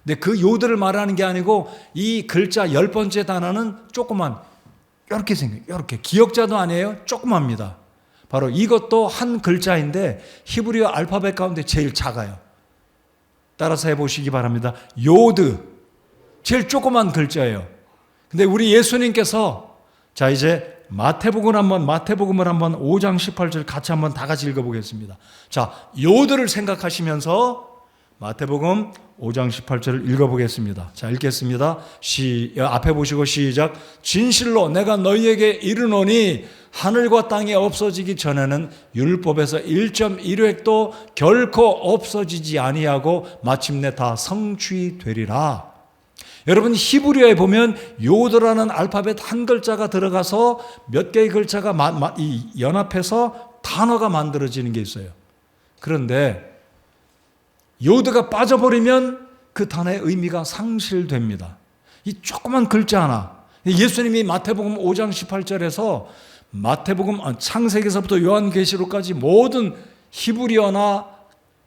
근데 그 요드를 말하는 게 아니고 이 글자 10번째 단어는 조그만 이렇게 생겨요. 이렇게 기역자도 아니에요. 조그맣니다. 바로 이것도 한 글자인데 히브리어 알파벳 가운데 제일 작아요. 따라서 해보시기 바랍니다. 요드, 제일 조그만 글자예요. 근데 우리 예수님께서 자 이제 마태복음을 한번 5장 18절 같이 한번 다 같이 읽어보겠습니다. 자, 요드를 생각하시면서 마태복음 5장 18절을 읽어보겠습니다. 자, 읽겠습니다. 앞에 보시고 시작. 진실로 내가 너희에게 이르노니 하늘과 땅이 없어지기 전에는 율법에서 1.1획도 결코 없어지지 아니하고 마침내 다 성취되리라. 여러분 히브리어에 보면 요드라는 알파벳 한 글자가 들어가서 몇 개의 글자가 연합해서 단어가 만들어지는 게 있어요. 그런데 요드가 빠져버리면 그 단어의 의미가 상실됩니다. 이 조그만 글자 하나. 예수님이 마태복음 5장 18절에서 마태복음 창세기서부터 요한계시록까지 모든 히브리어나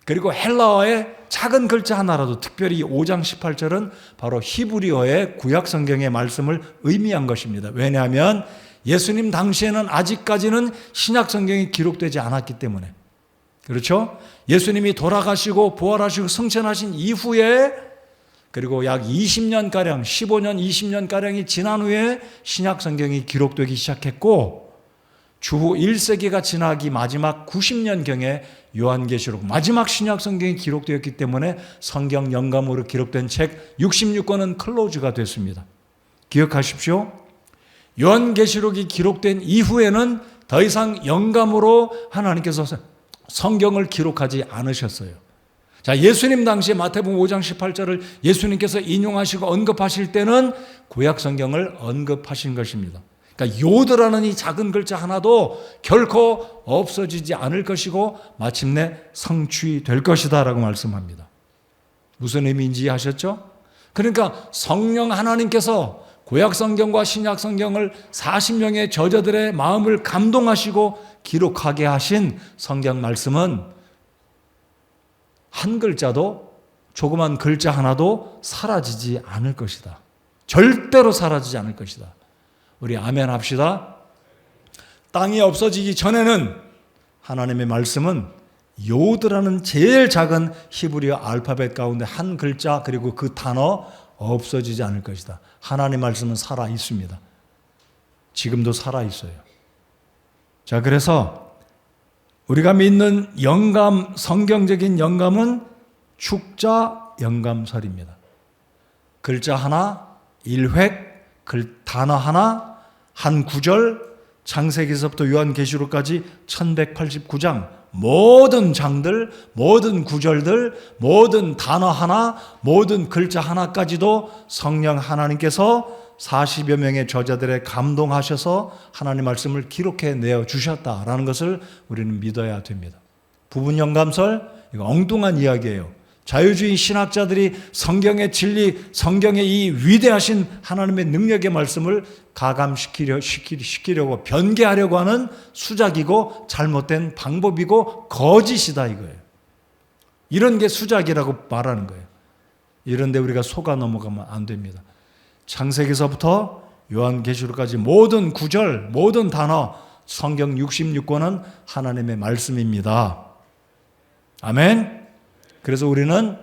그리고 헬라어의 작은 글자 하나라도 특별히 5장 18절은 바로 히브리어의 구약성경의 말씀을 의미한 것입니다. 왜냐하면 예수님 당시에는 아직까지는 신약성경이 기록되지 않았기 때문에. 그렇죠? 예수님이 돌아가시고 부활하시고 승천하신 이후에 그리고 약 20년가량 15년 20년가량이 지난 후에 신약성경이 기록되기 시작했고 주후 1세기가 지나기 마지막 90년경에 요한계시록 마지막 신약성경이 기록되었기 때문에 성경 영감으로 기록된 책 66권은 클로즈가 됐습니다. 기억하십시오. 요한계시록이 기록된 이후에는 더 이상 영감으로 하나님께서 성경을 기록하지 않으셨어요. 자, 예수님 당시에 마태복음 5장 18절을 예수님께서 인용하시고 언급하실 때는 구약 성경을 언급하신 것입니다. 그러니까 요드라는 이 작은 글자 하나도 결코 없어지지 않을 것이고 마침내 성취될 것이다 라고 말씀합니다. 무슨 의미인지 이해하셨죠? 그러니까 성령 하나님께서 구약 성경과 신약 성경을 40명의 저자들의 마음을 감동하시고 기록하게 하신 성경 말씀은 한 글자도 조그만 글자 하나도 사라지지 않을 것이다. 절대로 사라지지 않을 것이다. 우리 아멘 합시다. 땅이 없어지기 전에는 하나님의 말씀은 요드라는 제일 작은 히브리어 알파벳 가운데 한 글자 그리고 그 단어 없어지지 않을 것이다. 하나님 말씀은 살아 있습니다. 지금도 살아 있어요. 자, 그래서 우리가 믿는 영감, 성경적인 영감은 축자 영감설입니다. 글자 하나, 1획, 단어 하나, 한 구절, 창세기서부터 요한계시록까지 1189장, 모든 장들, 모든 구절들, 모든 단어 하나, 모든 글자 하나까지도 성령 하나님께서 40여 명의 저자들의 감동하셔서 하나님 말씀을 기록해 내어 주셨다라는 것을 우리는 믿어야 됩니다. 부분 영감설, 이거 엉뚱한 이야기예요. 자유주의 신학자들이 성경의 진리, 성경의 이 위대하신 하나님의 능력의 말씀을 가감시키려고 변개하려고 하는 수작이고 잘못된 방법이고 거짓이다 이거예요. 이런 게 수작이라고 말하는 거예요. 이런 데 우리가 속아 넘어가면 안 됩니다. 창세기서부터 요한계시록까지 모든 구절, 모든 단어, 성경 66권은 하나님의 말씀입니다. 아멘. 그래서 우리는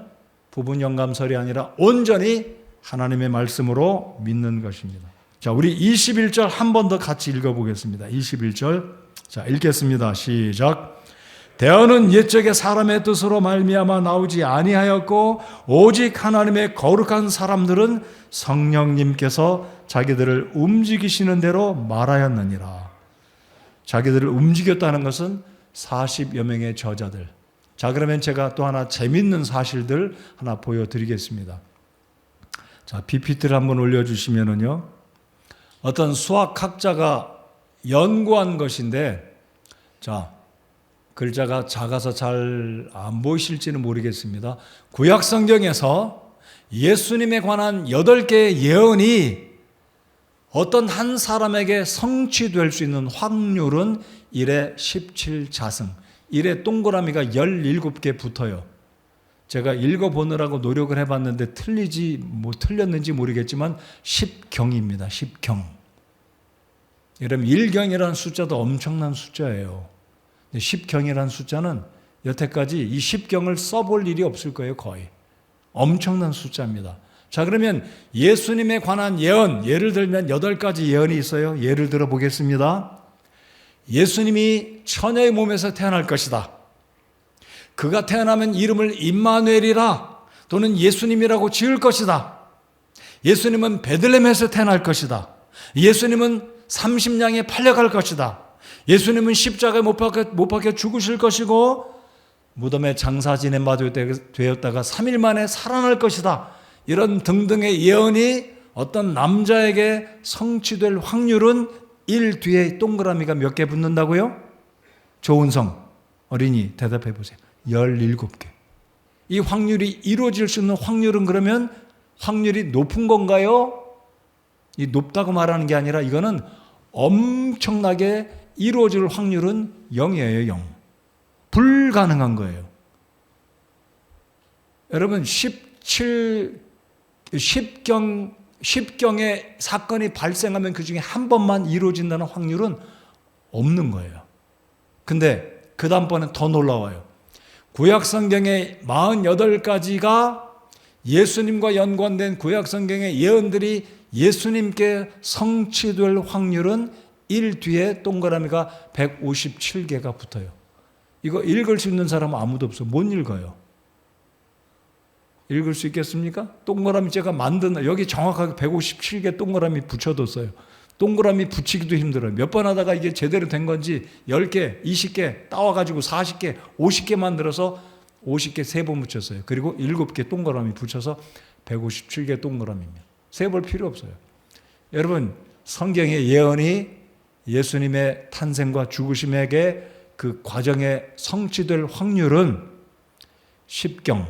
부분 영감설이 아니라 온전히 하나님의 말씀으로 믿는 것입니다. 자, 우리 21절 한 번 더 같이 읽어보겠습니다. 21절. 자, 읽겠습니다. 시작. 대언은 옛적에 사람의 뜻으로 말미암아 나오지 아니하였고 오직 하나님의 거룩한 사람들은 성령님께서 자기들을 움직이시는 대로 말하였느니라. 자기들을 움직였다는 것은 40여 명의 저자들. 자, 그러면 제가 또 하나 재밌는 사실들 하나 보여드리겠습니다. 자, PPT를 한번 올려주시면은요. 어떤 수학학자가 연구한 것인데, 자, 글자가 작아서 잘 안 보이실지는 모르겠습니다. 구약 성경에서 예수님에 관한 8개의 예언이 어떤 한 사람에게 성취될 수 있는 확률은 1의 17자승. 1에 동그라미가 17개 붙어요. 제가 읽어보느라고 노력을 해봤는데 틀렸는지 모르겠지만 10경입니다. 10경. 여러분 1경이라는 숫자도 엄청난 숫자예요. 십경이라는 숫자는 여태까지 이 십경을 써볼 일이 없을 거예요. 거의. 엄청난 숫자입니다. 자, 그러면 예수님에 관한 예언, 예를 들면 8가지 예언이 있어요. 예를 들어 보겠습니다. 예수님이 처녀의 몸에서 태어날 것이다. 그가 태어나면 이름을 임마누엘이라 또는 예수님이라고 지을 것이다. 예수님은 베들레헴에서 태어날 것이다. 예수님은 30냥에 팔려갈 것이다. 예수님은 십자가에 못 박혀 죽으실 것이고 무덤에 장사 지낸 바 되었다가 3일 만에 살아날 것이다. 이런 등등의 예언이 어떤 남자에게 성취될 확률은 1 뒤에 동그라미가 몇 개 붙는다고요? 조은성 어린이 대답해 보세요. 17개. 이 확률이 이루어질 수 있는 확률은 그러면 확률이 높은 건가요? 이 높다고 말하는 게 아니라 이거는 엄청나게 이루어질 확률은 0이에요. 0. 불가능한 거예요. 여러분 10경의 사건이 발생하면 그 중에 한 번만 이루어진다는 확률은 없는 거예요. 근데 그 다음번엔 더 놀라워요. 구약성경의 48가지가 예수님과 연관된 구약성경의 예언들이 예수님께 성취될 확률은 1 뒤에 동그라미가 157개가 붙어요. 이거 읽을 수 있는 사람은 아무도 없어. 못 읽어요. 읽을 수 있겠습니까? 동그라미 제가 여기 정확하게 157개 동그라미 붙여뒀어요. 동그라미 붙이기도 힘들어요. 몇 번 하다가 이게 제대로 된 건지 10개, 20개 따와가지고 40개, 50개 만들어서 50개 3번 붙였어요. 그리고 7개 동그라미 붙여서 157개 동그라미입니다. 세볼 필요 없어요. 여러분, 성경의 예언이 예수님의 탄생과 죽으심에게 그 과정에 성취될 확률은 10경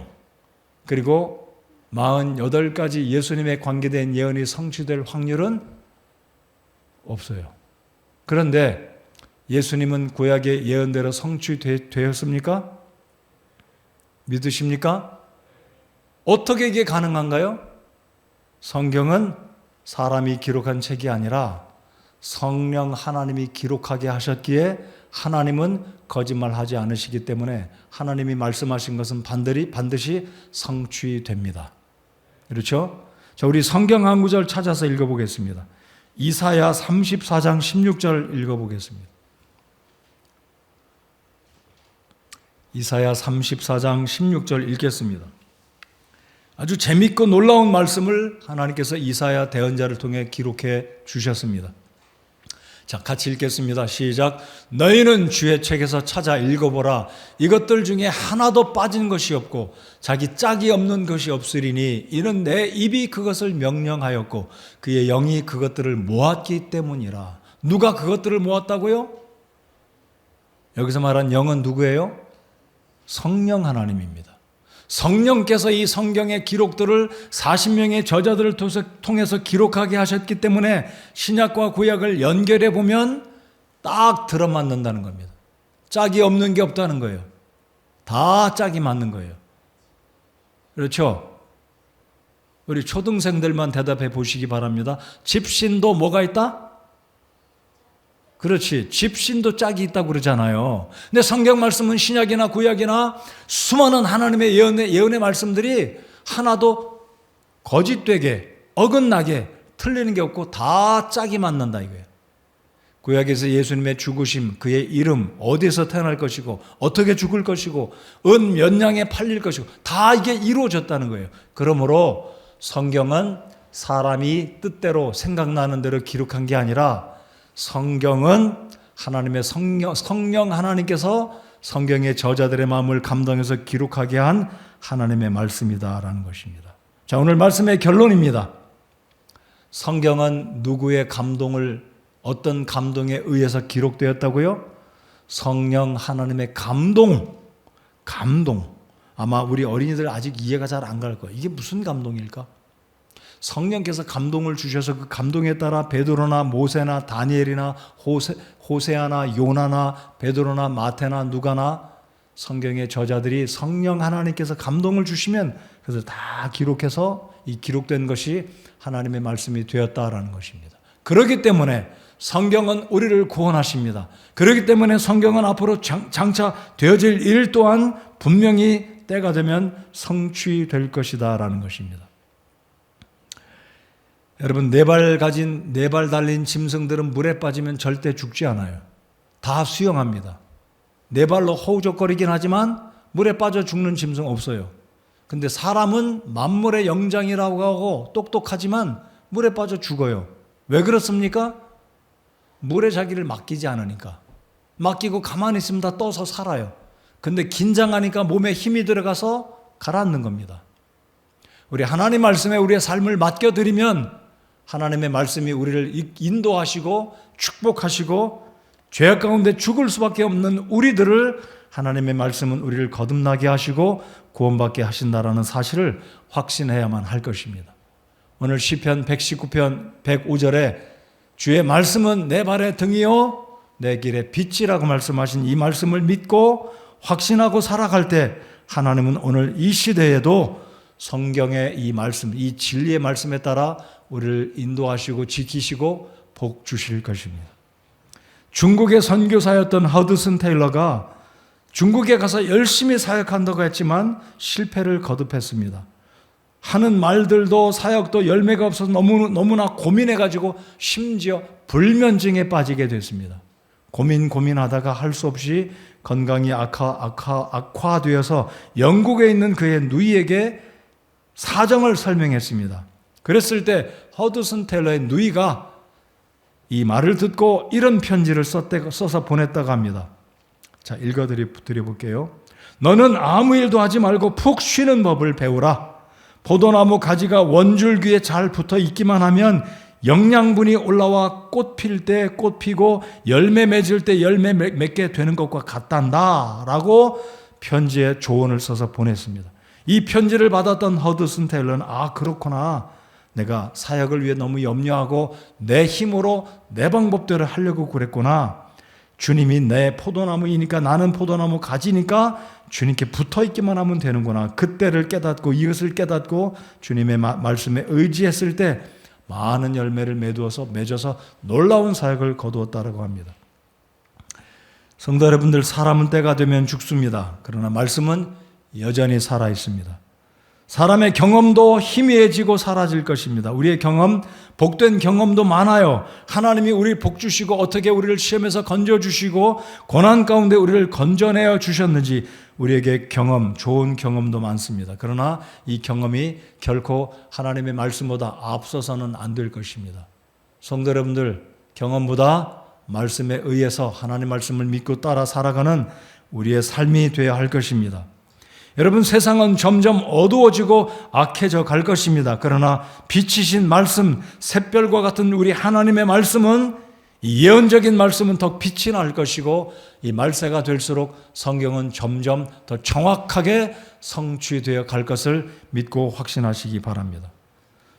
그리고 48가지 예수님에 관계된 예언이 성취될 확률은 없어요. 그런데 예수님은 구약의 예언대로 성취되었습니까? 믿으십니까? 어떻게 이게 가능한가요? 성경은 사람이 기록한 책이 아니라 성령 하나님이 기록하게 하셨기에 하나님은 거짓말하지 않으시기 때문에 하나님이 말씀하신 것은 반드시 성취됩니다. 그렇죠? 자, 우리 성경 한 구절 찾아서 읽어보겠습니다. 이사야 34장 16절 읽어보겠습니다. 이사야 34장 16절 읽겠습니다. 아주 재밌고 놀라운 말씀을 하나님께서 이사야 대언자를 통해 기록해 주셨습니다. 자, 같이 읽겠습니다. 시작. 너희는 주의 책에서 찾아 읽어보라. 이것들 중에 하나도 빠진 것이 없고 자기 짝이 없는 것이 없으리니 이는 내 입이 그것을 명령하였고 그의 영이 그것들을 모았기 때문이라. 누가 그것들을 모았다고요? 여기서 말한 영은 누구예요? 성령 하나님입니다. 성령께서 이 성경의 기록들을 40명의 저자들을 통해서 기록하게 하셨기 때문에 신약과 구약을 연결해 보면 딱 들어맞는다는 겁니다. 짝이 없는 게 없다는 거예요. 다 짝이 맞는 거예요. 그렇죠? 우리 초등생들만 대답해 보시기 바랍니다. 집신도 뭐가 있다? 그렇지. 집신도 짝이 있다고 그러잖아요. 근데 성경 말씀은 신약이나 구약이나 수많은 하나님의 예언의 말씀들이 하나도 거짓되게, 어긋나게 틀리는 게 없고 다 짝이 맞는다 이거예요. 구약에서 예수님의 죽으심, 그의 이름, 어디서 태어날 것이고 어떻게 죽을 것이고 은 몇 냥에 팔릴 것이고 다 이게 이루어졌다는 거예요. 그러므로 성경은 사람이 뜻대로 생각나는 대로 기록한 게 아니라 성경은 하나님의 성령 하나님께서 성경의 저자들의 마음을 감동해서 기록하게 한 하나님의 말씀이다라는 것입니다. 자, 오늘 말씀의 결론입니다. 성경은 누구의 어떤 감동에 의해서 기록되었다고요? 성령 하나님의 감동. 아마 우리 어린이들 아직 이해가 잘 안 갈 거예요. 이게 무슨 감동일까? 성령께서 감동을 주셔서 그 감동에 따라 베드로나 모세나 다니엘이나 호세아나 요나나 베드로나 마태나 누가나 성경의 저자들이 성령 하나님께서 감동을 주시면 그것을 다 기록해서 이 기록된 것이 하나님의 말씀이 되었다라는 것입니다. 그렇기 때문에 성경은 우리를 구원하십니다. 그렇기 때문에 성경은 앞으로 장차 되어질 일 또한 분명히 때가 되면 성취될 것이다 라는 것입니다. 여러분, 네 발 달린 짐승들은 물에 빠지면 절대 죽지 않아요. 다 수영합니다. 네 발로 허우적거리긴 하지만 물에 빠져 죽는 짐승 없어요. 근데 사람은 만물의 영장이라고 하고 똑똑하지만 물에 빠져 죽어요. 왜 그렇습니까? 물에 자기를 맡기지 않으니까. 맡기고 가만히 있으면 다 떠서 살아요. 근데 긴장하니까 몸에 힘이 들어가서 가라앉는 겁니다. 우리 하나님 말씀에 우리의 삶을 맡겨드리면 하나님의 말씀이 우리를 인도하시고 축복하시고 죄악 가운데 죽을 수밖에 없는 우리들을 하나님의 말씀은 우리를 거듭나게 하시고 구원받게 하신다라는 사실을 확신해야만 할 것입니다. 오늘 시편 119편 105절에 주의 말씀은 내 발의 등이요 내 길의 빛이라고 말씀하신 이 말씀을 믿고 확신하고 살아갈 때 하나님은 오늘 이 시대에도 성경의 이 말씀, 이 진리의 말씀에 따라 우리를 인도하시고 지키시고 복 주실 것입니다. 중국의 선교사였던 허드슨 테일러가 중국에 가서 열심히 사역한다고 했지만 실패를 거듭했습니다. 하는 말들도 사역도 열매가 없어서 너무나 고민해가지고 심지어 불면증에 빠지게 됐습니다. 고민하다가 할 수 없이 건강이 악화되어서 영국에 있는 그의 누이에게 사정을 설명했습니다. 그랬을 때 허드슨 테일러의 누이가 이 말을 듣고 이런 편지를 써서 보냈다고 합니다. 자, 읽어드려볼게요. 너는 아무 일도 하지 말고 푹 쉬는 법을 배우라. 포도나무 가지가 원줄기에 잘 붙어 있기만 하면 영양분이 올라와 꽃 필 때 꽃 피고 열매 맺을 때 열매 맺게 되는 것과 같단다 라고 편지에 조언을 써서 보냈습니다. 이 편지를 받았던 허드슨 테일러는 그렇구나. 내가 사역을 위해 너무 염려하고 내 힘으로 내 방법대로 하려고 그랬구나. 주님이 내 포도나무이니까 나는 포도나무 가지니까 주님께 붙어있기만 하면 되는구나. 그때를 깨닫고 이것을 깨닫고 주님의 말씀에 의지했을 때 많은 열매를 맺어서 놀라운 사역을 거두었다고 합니다. 성도 여러분들, 사람은 때가 되면 죽습니다. 그러나 말씀은 여전히 살아있습니다. 사람의 경험도 희미해지고 사라질 것입니다. 우리의 경험, 복된 경험도 많아요. 하나님이 우리 복 주시고 어떻게 우리를 시험에서 건져주시고 고난 가운데 우리를 건져내어 주셨는지 우리에게 좋은 경험도 많습니다. 그러나 이 경험이 결코 하나님의 말씀보다 앞서서는 안 될 것입니다. 성도 여러분들, 경험보다 말씀에 의해서 하나님 말씀을 믿고 따라 살아가는 우리의 삶이 되어야 할 것입니다. 여러분, 세상은 점점 어두워지고 악해져 갈 것입니다. 그러나 빛이신 말씀, 샛별과 같은 우리 하나님의 말씀은, 이 예언적인 말씀은 더 빛이 날 것이고 이 말세가 될수록 성경은 점점 더 정확하게 성취되어 갈 것을 믿고 확신하시기 바랍니다.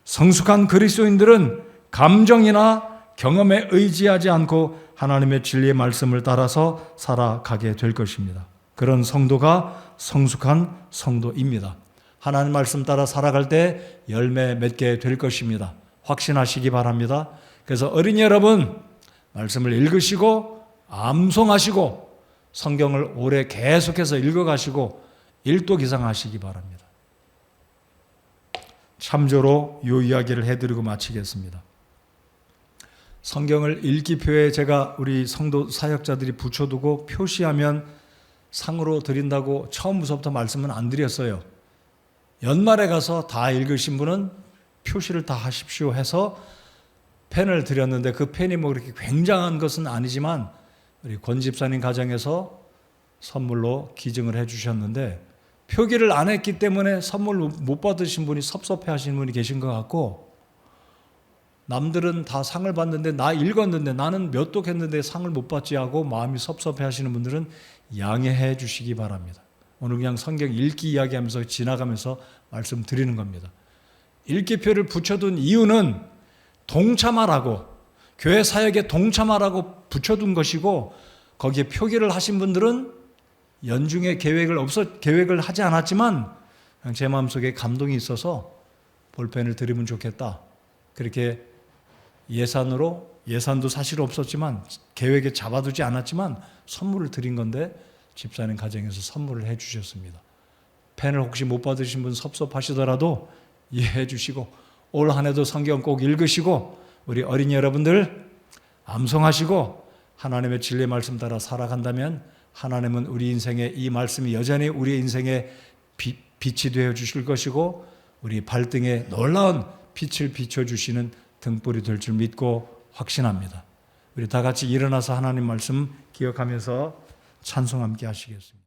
성숙한 그리스도인들은 감정이나 경험에 의지하지 않고 하나님의 진리의 말씀을 따라서 살아가게 될 것입니다. 그런 성도가 성숙한 성도입니다. 하나님 말씀 따라 살아갈 때 열매 맺게 될 것입니다. 확신하시기 바랍니다. 그래서 어린이 여러분, 말씀을 읽으시고 암송하시고 성경을 오래 계속해서 읽어가시고 일독이상하시기 바랍니다. 참조로 이 이야기를 해드리고 마치겠습니다. 성경을 읽기표에 제가 우리 성도 사역자들이 붙여두고 표시하면 상으로 드린다고 처음부터 말씀은 안 드렸어요. 연말에 가서 다 읽으신 분은 표시를 다 하십시오 해서 펜을 드렸는데 그 펜이 뭐 그렇게 굉장한 것은 아니지만 우리 권 집사님 가정에서 선물로 기증을 해 주셨는데 표기를 안 했기 때문에 선물 못 받으신 분이 섭섭해 하시는 분이 계신 것 같고, 남들은 다 상을 받는데 나 읽었는데 나는 몇 독 했는데 상을 못 받지 하고 마음이 섭섭해 하시는 분들은 양해해 주시기 바랍니다. 오늘 그냥 성경 읽기 이야기하면서 지나가면서 말씀드리는 겁니다. 읽기표를 붙여둔 이유는 동참하라고, 교회 사역에 동참하라고 붙여둔 것이고, 거기에 표기를 하신 분들은 연중에 계획을 하지 않았지만 그냥 제 마음속에 감동이 있어서 볼펜을 드리면 좋겠다, 그렇게 예산으로 예산도 사실 없었지만 계획에 잡아두지 않았지만 선물을 드린 건데 집사님 가정에서 선물을 해 주셨습니다. 펜을 혹시 못 받으신 분 섭섭하시더라도 이해해 주시고 올 한 해도 성경 꼭 읽으시고 우리 어린이 여러분들 암송하시고 하나님의 진리의 말씀 따라 살아간다면 하나님은 우리 인생에 이 말씀이 여전히 우리 인생의 빛이 되어 주실 것이고 우리 발등에 놀라운 빛을 비춰주시는 등불이 될 줄 믿고 확신합니다. 우리 다 같이 일어나서 하나님 말씀 기억하면서 찬송 함께 하시겠습니다.